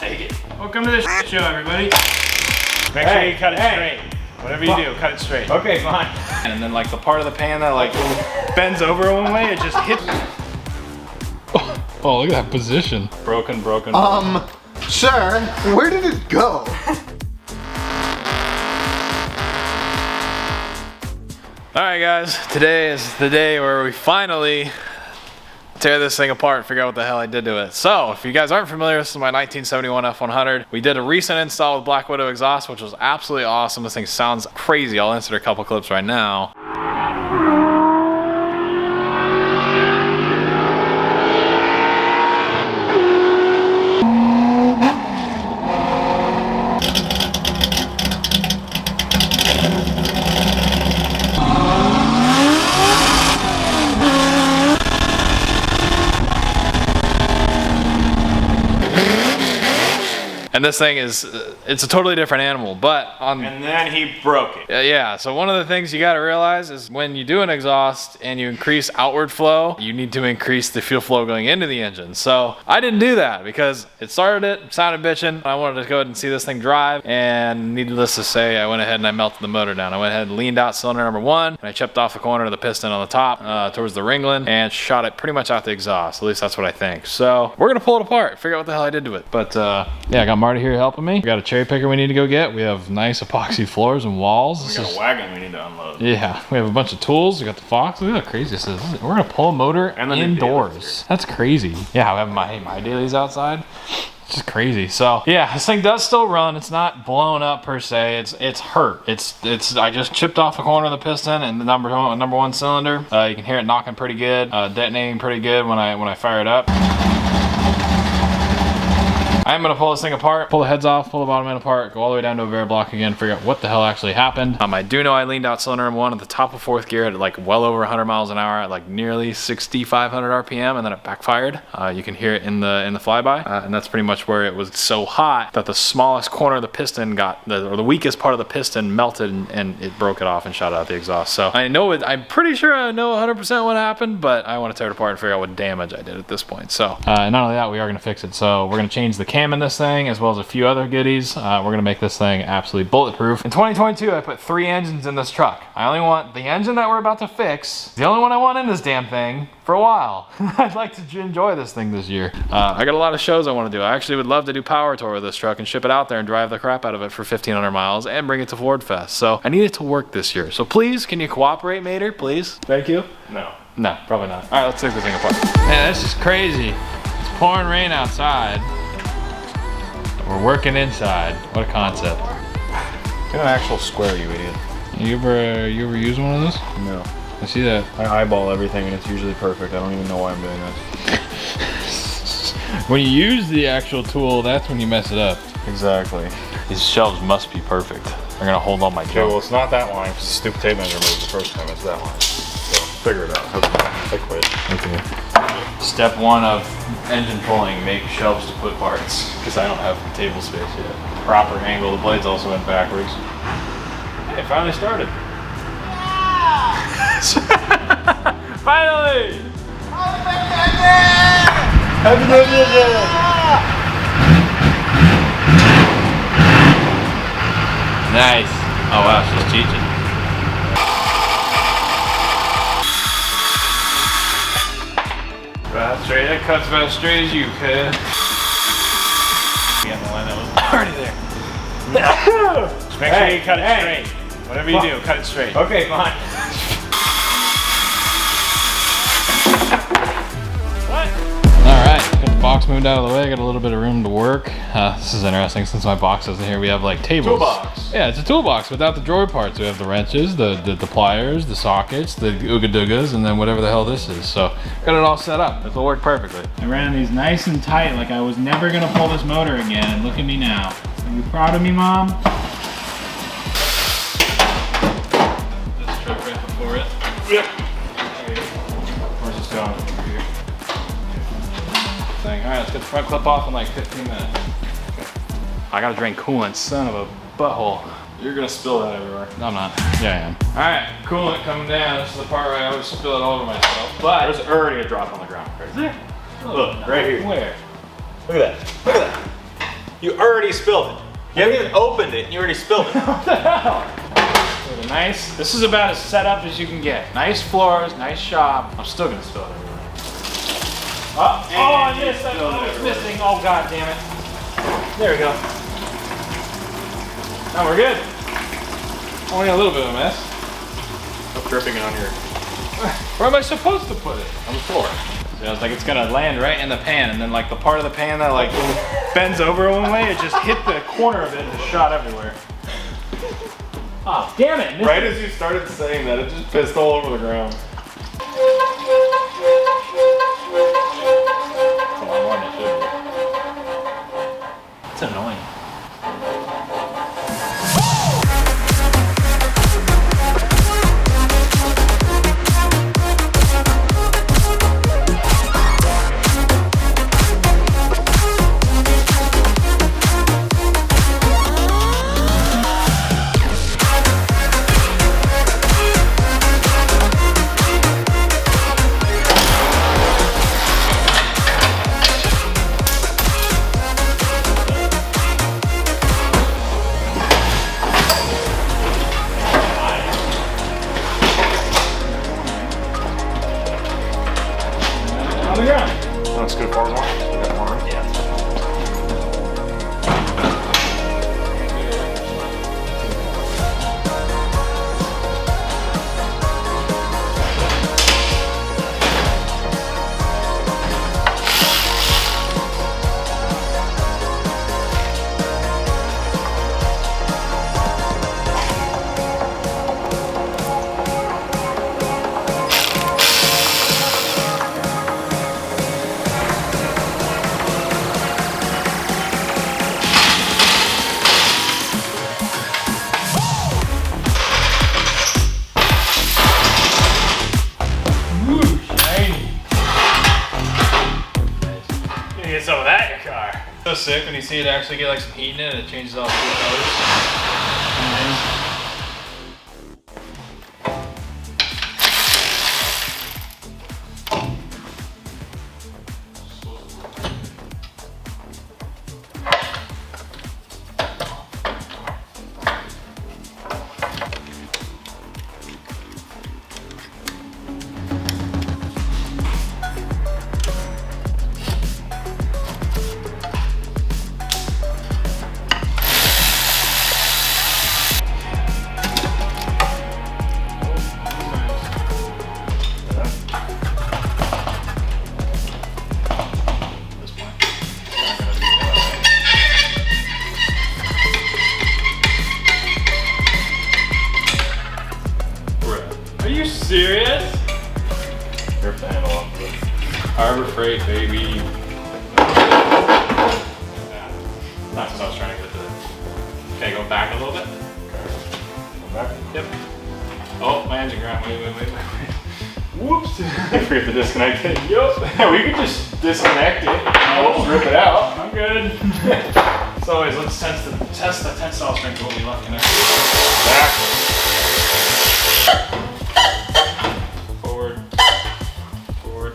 take it. Welcome to the show, everybody. Make sure you cut it straight. Whatever you do, cut it straight. Okay, fine. And then like the part of the pan that like bends over one way, it just hits. Oh, look at that position. Broken. Sir, where did it go? All right, guys. Today is the day where we finally tear this thing apart and figure out what the hell I did to it. So, if you guys aren't familiar, this is my 1971 F100. We did a recent install with Black Widow exhaust, which was absolutely awesome. This thing sounds crazy. I'll insert a couple clips right now. And this thing is, it's a totally different animal, but on... And then he broke it. Yeah, so one of the things you gotta realize is when you do an exhaust and you increase outward flow, you need to increase the fuel flow going into the engine. So I didn't do that because it started it, sounded bitching. I wanted to go ahead and see this thing drive, and needless to say, I went ahead and I melted the motor down. I went ahead and leaned out cylinder number 1, and I chipped off the corner of the piston on the top towards the ringling and shot it pretty much out the exhaust. At least that's what I think. So we're gonna pull it apart, figure out what the hell I did to it. But yeah, I got Marty here helping me. We got a cherry picker we need to go get. We have nice epoxy floors and walls. We got a wagon we need to unload. Yeah, we have a bunch of tools. We got the Fox. Look how crazy this is. We're gonna pull a motor and indoors. That's crazy. Yeah, we have my dailies outside. It's just crazy. So yeah, this thing does still run. It's not blown up per se. It's hurt. It's I just chipped off the corner of the piston and the number one cylinder. You can hear it knocking pretty good, detonating pretty good when I fire it up. I'm gonna pull this thing apart, pull the heads off, pull the bottom end apart, go all the way down to a bare block again, figure out what the hell actually happened. I do know I leaned out cylinder number 1 at the top of 4th gear at like well over 100 miles an hour at like nearly 6,500 RPM, and then it backfired. You can hear it in the flyby, and that's pretty much where it was so hot that the smallest corner of the piston or the weakest part of the piston melted and it broke it off and shot out the exhaust. So I know I'm pretty sure I know 100% what happened, but I want to tear it apart and figure out what damage I did at this point. So not only that, we are gonna fix it. So we're gonna change the cam in this thing as well as a few other goodies. We're gonna make this thing absolutely bulletproof. In 2022, I put 3 engines in this truck. I only want the engine that we're about to fix, the only one I want in this damn thing for a while. I'd like to enjoy this thing this year. I got a lot of shows I want to do. I actually would love to do power tour with this truck and ship it out there and drive the crap out of it for 1,500 miles and bring it to Ford Fest. So I need it to work this year. So please, can you cooperate, Mater? Please. Thank you. No, probably not. All right, let's take this thing apart. Man, this is crazy. It's pouring rain outside. We're working inside. What a concept. Get an actual square, you idiot. You ever use one of those? No. I see that. I eyeball everything and it's usually perfect. I don't even know why I'm doing this. When you use the actual tool, that's when you mess it up. Exactly. These shelves must be perfect. They're gonna hold all my Okay, junk. well, it's not that line. It's a stupid tape measure moved the first time. It's that line. So figure it out. I quit. Okay. Step 1 of engine pulling, make shelves to put parts, because I don't have table space yet. Proper angle, the blades also went backwards. Hey, it finally started. Finally! Happy birthday! Nice. Oh wow, she's teaching. About straight, that cuts about as straight as you could. Again, the line that was already there. Just make sure you cut it straight. Whatever you do, cut it straight. Okay, fine. All right, got the box moved out of the way. Got a little bit of room to work. This is interesting since my box isn't here. We have like tables. Toolbox. Yeah, it's a toolbox without the drawer parts. We have the wrenches, the pliers, the sockets, the ooga doogas, and then whatever the hell this is. So got it all set up. This will work perfectly. I ran these nice and tight like I was never gonna pull this motor again, and look at me now. Are you proud of me, Mom? This truck right before it. Yep. Where's this going? Thing. All right, let's get the front clip off in like 15 minutes. Okay. I gotta drain coolant, son of a butthole. You're gonna spill that everywhere. No, I'm not. Yeah, I am. All right, coolant coming down. This is the part where I always spill it all over myself. But There's already a drop on the ground. Right there. Look, right here. Where? Look at that. Look at that. You already spilled it. You haven't even opened it and you already spilled it. What the hell? With a nice, this is about as set up as you can get. Nice floors, nice shop. I'm still gonna spill it everywhere. Oh, I missed. I was missing. Oh, god damn it. There we go. Now we're good. Only a little bit of a mess. I'm dripping it on your... Where am I supposed to put it? on the floor. So I was like, it's gonna land right in the pan, and then like the part of the pan that like bends over one way, it just hit the corner of it and shot everywhere. Oh, damn it! Missed Right it. as you started saying that, it just pissed all over the ground. It's a lot more than it should be. It's annoying. On the ground. Let's go far more. We got more room. Yeah. Get some of that in your car. So sick when you see it actually get like some heat in it and it changes all the colors. Are you serious? Rip the handle off of it. Harbor Freight, baby. That's what I was trying to get to. Okay, go back a little bit. Come back. Yep. Oh, my engine ground. Wait. Whoops. I forget to disconnect it. Yup. We could just disconnect it. Just rip it out. I'm good. So always, let's test the tensile strength of what we left connected. Back. Forward.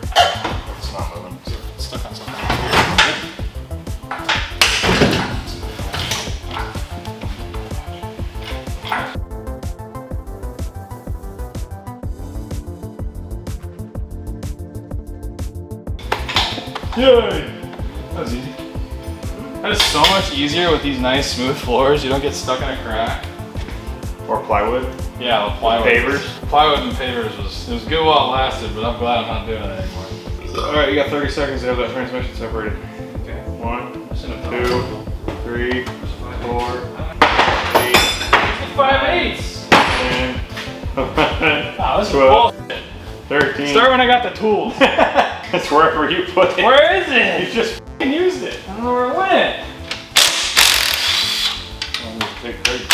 It's not moving. It's stuck on something. Yay! That was easy. That is so much easier with these nice smooth floors. You don't get stuck in a crack. Or plywood. Yeah, the plywood. Pavers? Plywood and pavers was good while it lasted, but I'm glad I'm not doing it anymore. Alright, you got 30 seconds to have that transmission separated. Okay. 1, Shouldn't have 2, done 3, 4, 5/8. 10, 11, Oh, this is 12, bullshit. 13. Start when I got the tools. It's wherever you put it. Where is it? You just f***ing used it. I don't know where it went. Big crate.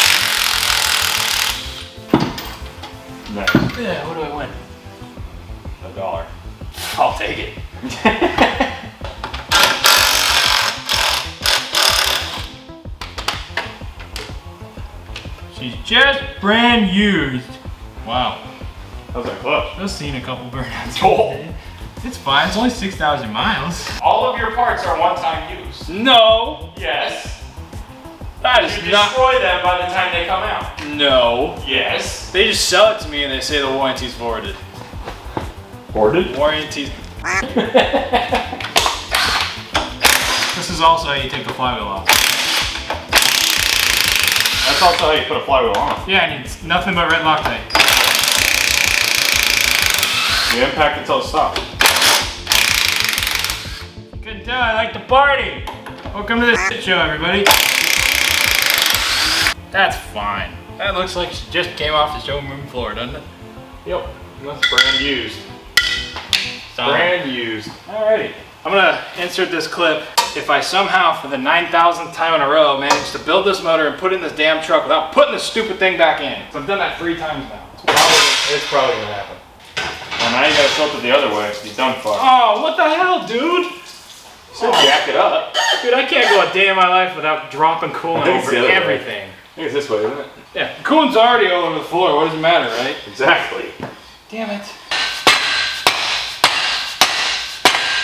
Nice. Yeah, what do I win? $1. I'll take it. She's just brand used. Wow. How's that clutch? I've seen a couple burnouts. Oh. It's fine. It's only 6,000 miles. All of your parts are one-time use. No. Yes. That is You not. destroy them by the time they come out. No. Yes. They just sell it to me and they say the warranty's voided. Boarded? Warranty. This is also how you take the flywheel off. That's also how you put a flywheel on. Yeah, and it's nothing but red Loctite. You impact until it stops. Good tell, I like to party. Welcome to the shit show, everybody. That's fine. That looks like she just came off the showroom floor, doesn't it? Yep. That's brand used. Brand used. Alrighty. I'm gonna insert this clip. If I somehow, for the 9,000th time in a row, manage to build this motor and put it in this damn truck without putting this stupid thing back in. So I've done that 3 times now. It's probably gonna happen. Well, now you gotta tilt it the other way. You done fuck. Oh, what the hell, dude? So jack it up. Dude, I can't go a day in my life without dropping coolant think it's over the other way. everything. I think it's this way, isn't it? Yeah, coolant's already all over the floor. What does it matter, right? Exactly. Damn it.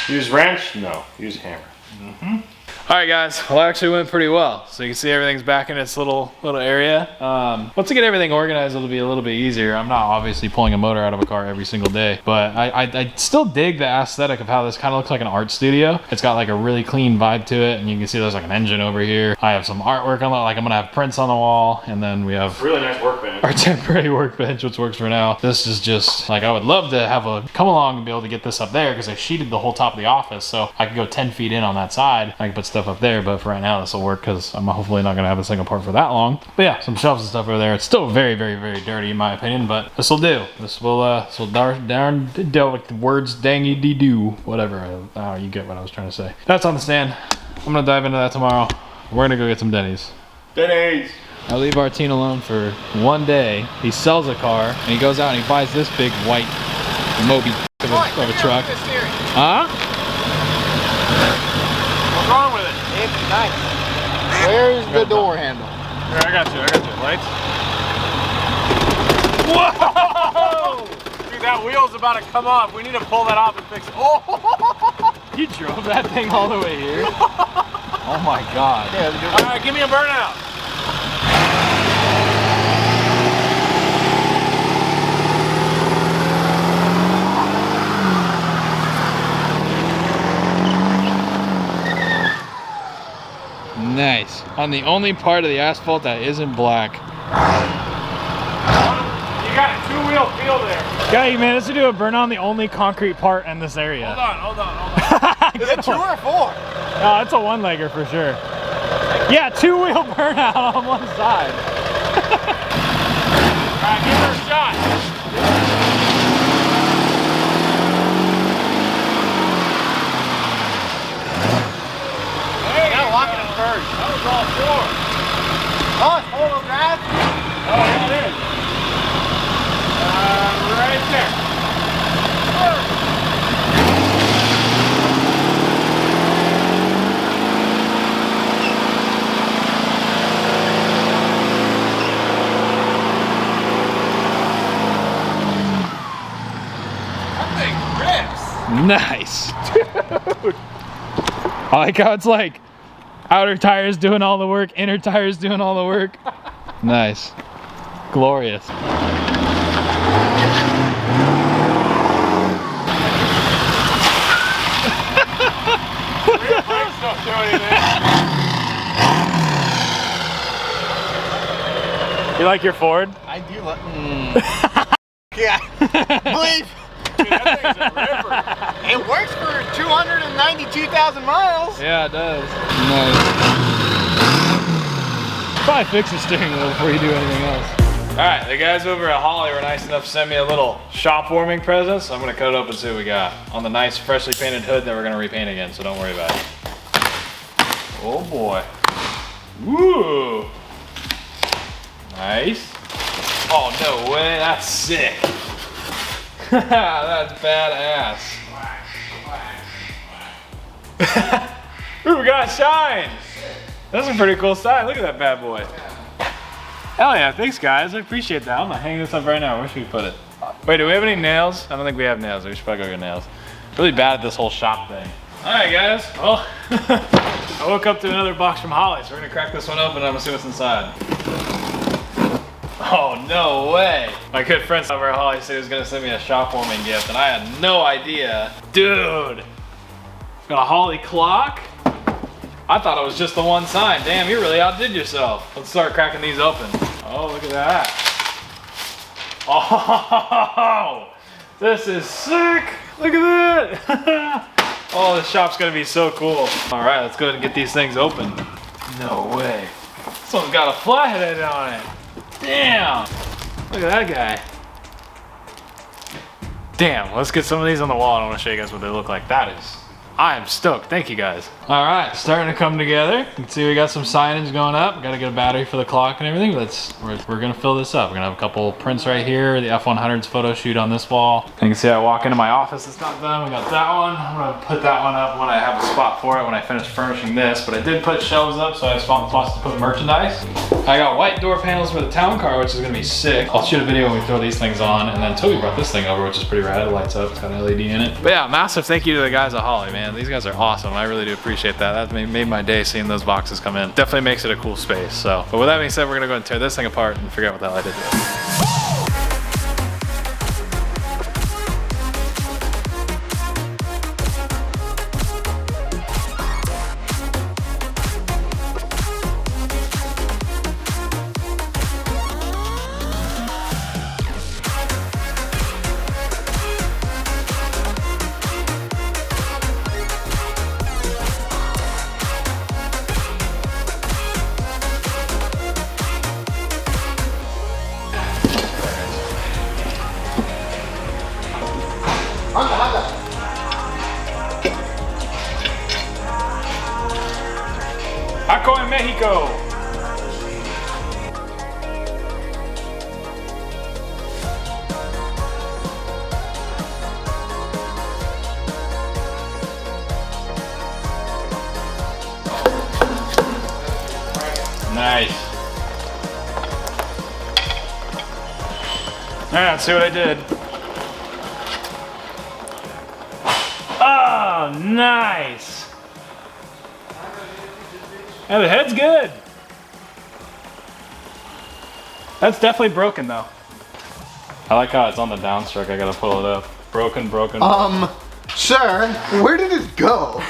Use wrench? No. Use hammer. All right, guys. Well, it actually went pretty well. So you can see everything's back in its little area. Once I get everything organized, it'll be a little bit easier. I'm not obviously pulling a motor out of a car every single day, but I still dig the aesthetic of how this kind of looks like an art studio. It's got like a really clean vibe to it, and you can see there's like an engine over here. I have some artwork on it, like I'm gonna have prints on the wall, and then we have Really nice workbench. our temporary workbench, which works for now. This is just like, I would love to have a come along and be able to get this up there because I sheeted the whole top of the office, so I could go 10 feet in on that side. I can put stuff up there, but for right now this will work because I'm hopefully not gonna have this thing apart for that long. But yeah, some shelves and stuff over there. It's still very, very, very dirty in my opinion, but this will do. This will darn dealt with the words dangy dee doo, whatever. You get what I was trying to say. That's on the stand. I'm gonna dive into that tomorrow. We're gonna go get some Denny's. Denny's. I leave Artine alone for one day. He sells a car and he goes out and he buys this big white Moby of a truck. Huh? What's wrong with it? It's nice. Where's the door handle? Here, I got you. Lights. Whoa! Dude, that wheel's about to come off. We need to pull that off and fix it. Oh! He drove that thing all the way here? Oh my God. All right, give me a burnout. Nice. On the only part of the asphalt that isn't black. You got a 2-wheel feel there. Guy, man, let's do a burn on the only concrete part in this area. Hold on. Is it 2 or 4? No, it's a one-legger for sure. Yeah, 2-wheel burnout on one side. All right, give her a shot. Hey, gotta lock it in first. That was all 4. Oh, it's 4-wheel drive? Oh, yeah, it is. Right there. Nice. Dude. I like how it's like outer tires doing all the work, inner tires doing all the work. Nice. Glorious. Rear brakes don't do anything. You like your Ford? I do like. Yeah. Believe. Dude, that thing's a ripper. It works for 292,000 miles. Yeah, it does. Nice. Probably fix the steering wheel before you do anything else. All right, the guys over at Holly were nice enough to send me a little shop warming present, so I'm gonna cut it open and see what we got. On the nice, freshly painted hood that we're gonna repaint again, so don't worry about it. Oh boy. Woo! Nice. Oh, no way, that's sick. That's badass. Ooh, we got a shine. That's a pretty cool sign. Look at that bad boy. Hell yeah, thanks guys. I appreciate that. I'm gonna hang this up right now. Where should we put it? Wait, do we have any nails? I don't think we have nails. We should probably go get nails. Really bad at this whole shop thing. Alright guys, well, I woke up to another box from Holly, so we're gonna crack this one open and I'm gonna see what's inside. Oh, no way. My good friend over at Holly said he was gonna send me a shop warming gift and I had no idea. Dude, got a Holly clock? I thought it was just the one sign. Damn, you really outdid yourself. Let's start cracking these open. Oh, look at that. Oh, this is sick. Look at that. Oh, this shop's gonna be so cool. All right, let's go ahead and get these things open. No way. This one's got a flathead on it. Damn. Look at that guy. Damn, let's get some of these on the wall. I want to show you guys what they look like. That is, I am stoked. Thank you guys. All right, starting to come together. You can see we got some signage going up. Got to get a battery for the clock and everything. We're gonna fill this up. We're gonna have a couple prints right here. The F100's photo shoot on this wall. You can see I walk into my office. It's not done. We got that one. I'm gonna put that one up when I have a spot for it when I finish furnishing this. But I did put shelves up, so I have spots to put merchandise. I got white door panels for the town car, which is gonna be sick. I'll shoot a video when we throw these things on. And then Toby brought this thing over, which is pretty rad. It lights up. It's got an LED in it. But yeah, massive thank you to the guys at Holly, man. These guys are awesome. I really do appreciate that. That made my day seeing those boxes come in. Definitely makes it a cool space. So, but with that being said, we're gonna go and tear this thing apart and figure out what the hell I did to it. Taco en Mexico. Nice. All right, let's see what I did. Oh, nice. Yeah, the head's good. That's definitely broken though. I like how it's on the downstroke. I gotta pull it up. Broken. Sir, where did it go?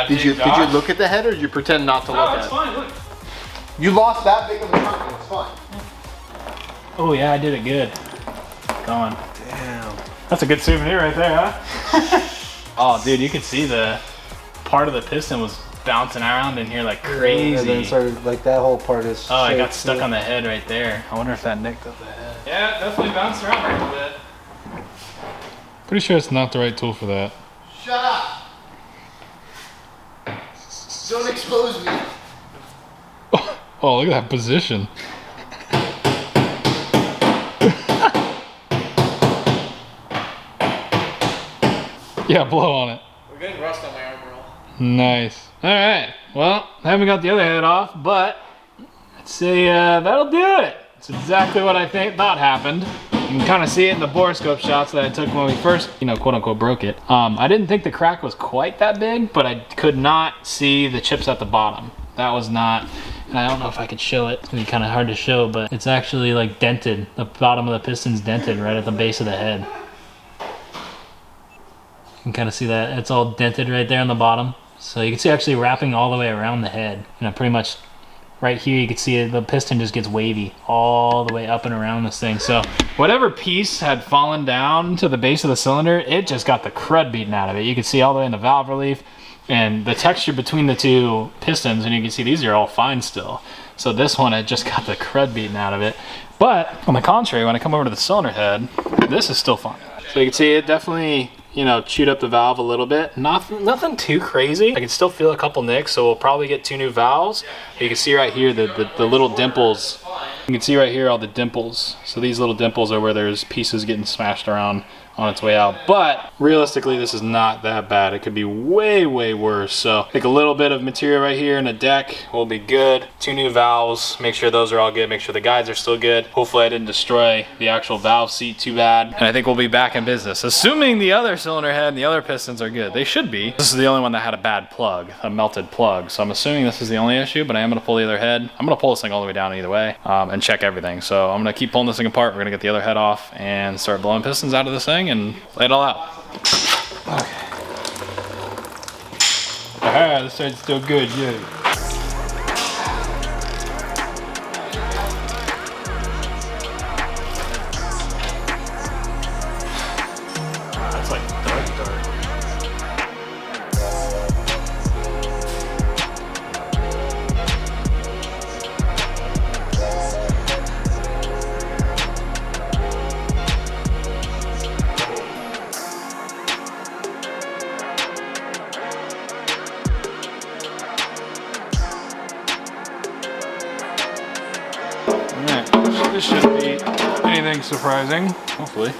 Did you look at the head or did you pretend not to look at it? Oh, it's fine, look. You lost that big of a chunk and it's fine. Oh yeah, I did it good. Going. Damn. That's a good souvenir right there, huh? Oh dude, you can see the part of the piston was bouncing around in here like crazy. And then started, like that whole part is Oh, I got stuck on the head right there. I wonder if that nicked up the head. Yeah, it definitely bounced around a little bit. Pretty sure it's not the right tool for that. Shut up. Don't expose me. Oh, look at that position. Yeah, blow on it. We're getting rust on my arm roll. Nice. All right. Well, I haven't got the other head off, but I'd say that'll do it. It's exactly what I thought happened. You can kind of see it in the borescope shots that I took when we first, quote unquote broke it. I didn't think the crack was quite that big, but I could not see the chips at the bottom. That was not, and I don't know if I could show it. It's gonna be kind of hard to show, but it's actually like dented. The bottom of the piston's dented right at the base of the head. You can kind of see that. It's all dented right there on the bottom. So you can see actually wrapping all the way around the head. Pretty much right here you can see it, the piston just gets wavy all the way up and around this thing. So whatever piece had fallen down to the base of the cylinder, it just got the crud beaten out of it. You can see all the way in the valve relief and the texture between the two pistons, and you can see these are all fine still. So this one, it just got the crud beaten out of it. But on the contrary, when I come over to the cylinder head, this is still fine. So you can see it definitely, chewed up the valve a little bit. Nothing too crazy. I can still feel a couple nicks, so we'll probably get 2 new valves. You can see right here the little dimples. You can see right here all the dimples. So these little dimples are where there's pieces getting smashed around on its way out. But realistically, this is not that bad. It could be way, way worse. So I think a little bit of material right here in the deck will be good. 2 new valves, make sure those are all good. Make sure the guides are still good. Hopefully I didn't destroy the actual valve seat too bad. And I think we'll be back in business, assuming the other cylinder head and the other pistons are good. They should be. This is the only one that had a bad plug, a melted plug. So I'm assuming this is the only issue, but I am gonna pull the other head. I'm gonna pull this thing all the way down either way and check everything. So I'm gonna keep pulling this thing apart. We're gonna get the other head off and start blowing pistons out of this thing and lay it all out. Okay. Aha, this side's still good, yeah. That's like dark. This shouldn't be anything surprising, hopefully.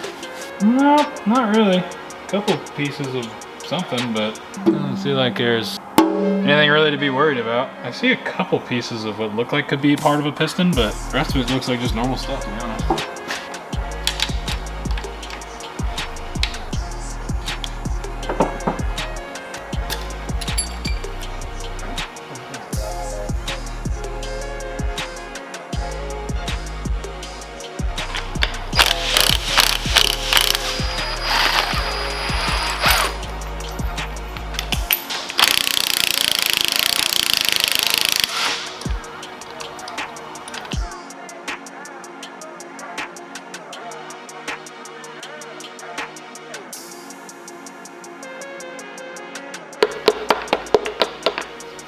No, not really. A couple pieces of something, but doesn't seem like there's anything really to be worried about. I see a couple pieces of what look like could be part of a piston, but the rest of it looks like just normal stuff, to be honest.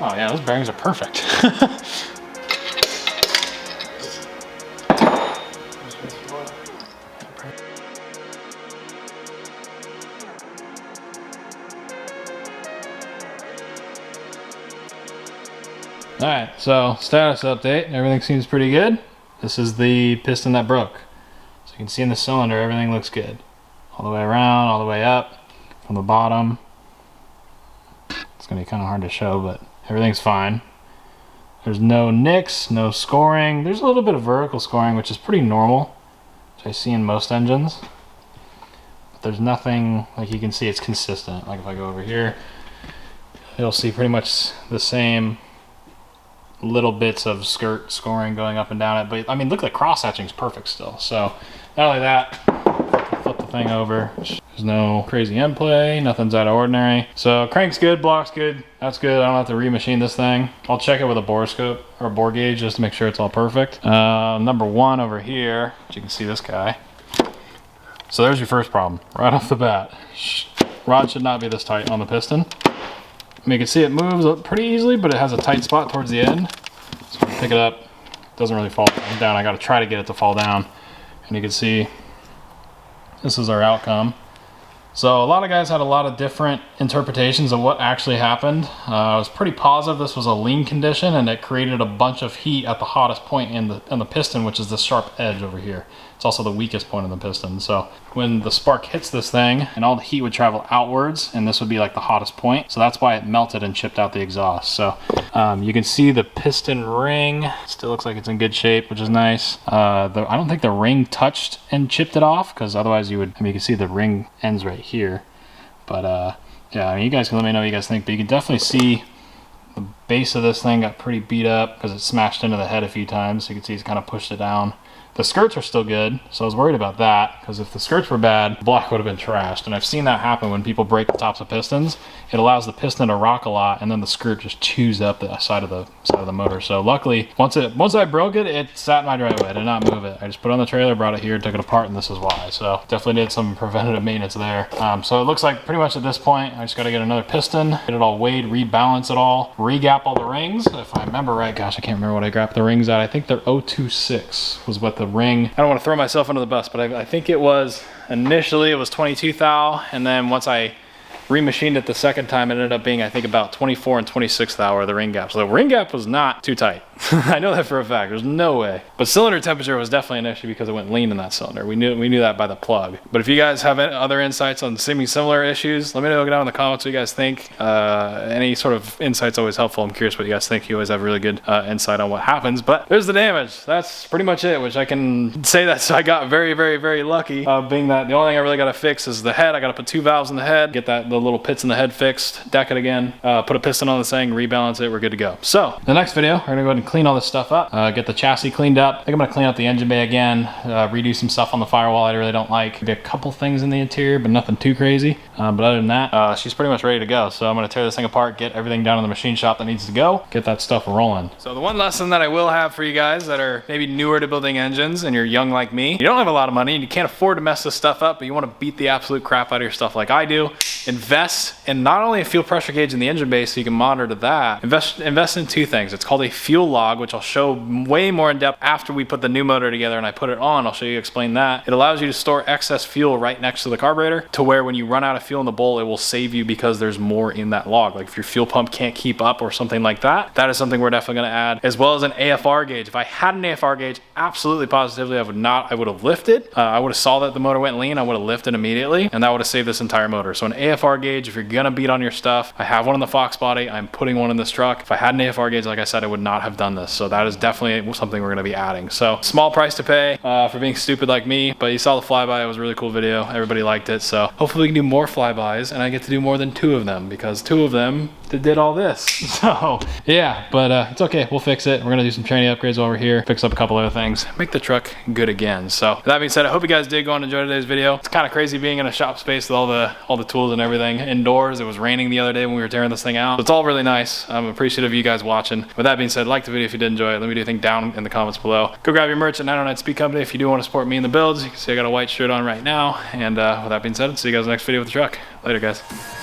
Oh yeah, those bearings are perfect. Alright, so status update. Everything seems pretty good. This is the piston that broke. So you can see in the cylinder, everything looks good. All the way around, all the way up, from the bottom. It's going to be kind of hard to show, but everything's fine. There's no nicks, no scoring. There's a little bit of vertical scoring, which is pretty normal, which I see in most engines. But there's nothing, like you can see it's consistent. Like if I go over here, you'll see pretty much the same little bits of skirt scoring going up and down it. But I mean, look, the cross hatching's perfect still. So not only that, flip the thing over. There's no crazy end play, nothing's out of ordinary. So crank's good, block's good, that's good. I don't have to remachine this thing. I'll check it with a borescope or a bore gauge just to make sure it's all perfect. Number one over here, as you can see this guy. So there's your first problem, right off the bat. Rod should not be this tight on the piston. I mean, you can see it moves pretty easily, but it has a tight spot towards the end. So when I pick it up, it doesn't really fall down. I gotta try to get it to fall down. And you can see, this is our outcome. So a lot of guys had a lot of different interpretations of what actually happened. I was pretty positive this was a lean condition and it created a bunch of heat at the hottest point in the piston, which is this sharp edge over here. It's also the weakest point of the piston. So when the spark hits this thing, and all the heat would travel outwards, and this would be like the hottest point. So that's why it melted and chipped out the exhaust. So you can see the piston ring still looks like it's in good shape, which is nice. I don't think the ring touched and chipped it off, because otherwise you would, I mean, you can see the ring ends right here. But yeah, I mean, you guys can let me know what you guys think, but you can definitely see the base of this thing got pretty beat up because it smashed into the head a few times. So you can see it's kind of pushed it down. The skirts are still good, so I was worried about that, because if the skirts were bad, the block would have been trashed. And I've seen that happen when people break the tops of pistons. It allows the piston to rock a lot, and then the skirt just chews up the side of the motor. So luckily, once I broke it, it sat in my driveway. I did not move it. I just put it on the trailer, brought it here, took it apart, and this is why. So definitely did some preventative maintenance there. So it looks like pretty much at this point, I just got to get another piston, get it all weighed, rebalance it all, re-gap all the rings. If I remember right, gosh, I can't remember what I gapped the rings at. I think they're 026 was what the ring. I don't want to throw myself under the bus, but I think it was, initially it was 22 thou, and then once I remachined it the second time, it ended up being, I think, about 24 and 26 thou are the ring gap. So the ring gap was not too tight. I know that for a fact. There's no way. But cylinder temperature was definitely an issue because it went lean in that cylinder. We knew that by the plug. But if you guys have other insights on similar issues, let me know down in the comments what you guys think. Any sort of insight's always helpful. I'm curious what you guys think. You always have really good insight on what happens. But there's the damage. That's pretty much it, which I can say that so I got very, very, very lucky. Being that the only thing I really got to fix is the head. I got to put 2 valves in the head, get the little pits in the head fixed, deck it again, put a piston on the thing, rebalance it, we're good to go. So the next video, we're gonna go ahead and clean all this stuff up, get the chassis cleaned up. I think I'm gonna clean out the engine bay again, redo some stuff on the firewall I really don't like. Maybe a couple things in the interior, but nothing too crazy. But other than that, she's pretty much ready to go. So I'm gonna tear this thing apart, get everything down in the machine shop that needs to go, get that stuff rolling. So the one lesson that I will have for you guys that are maybe newer to building engines and you're young like me, you don't have a lot of money and you can't afford to mess this stuff up, but you wanna beat the absolute crap out of your stuff like I do. Invest in not only a fuel pressure gauge in the engine bay so you can monitor that, invest in 2 things. It's called a fuel log, which I'll show way more in depth after we put the new motor together and I put it on. I'll show you, explain that. It allows you to store excess fuel right next to the carburetor to where when you run out of fuel in the bowl, it will save you because there's more in that log. Like if your fuel pump can't keep up or something like that, that is something we're definitely gonna add, as well as an AFR gauge. If I had an AFR gauge, absolutely positively I would have lifted. I would have saw that the motor went lean, I would have lifted immediately, and that would have saved this entire motor. So an AFR gauge, if you're gonna beat on your stuff, I have one in the Fox body, I'm putting one in this truck. If I had an AFR gauge, like I said, I would not have done this. So that is definitely something we're gonna be adding. So small price to pay for being stupid like me, but you saw the flyby, it was a really cool video. Everybody liked it. So hopefully we can do more flybys and I get to do more than 2 of them because 2 of them did all this. So yeah, but it's okay, we'll fix it. We're gonna do some training upgrades while we're here, fix up a couple other things, make the truck good again. So with that being said, I hope you guys did go and enjoy today's video. It's kind of crazy being in a shop space with all the tools and everything indoors. It was raining the other day when we were tearing this thing out. So it's all really nice. I'm appreciative of you guys watching. With that being said, like the video if you did enjoy it. Let me do a thing down in the comments below. Go grab your merch at 909 Speed Company if you do want to support me in the builds. You can see I got a white shirt on right now. And with that being said, I'll see you guys in the next video with the truck. Later, guys.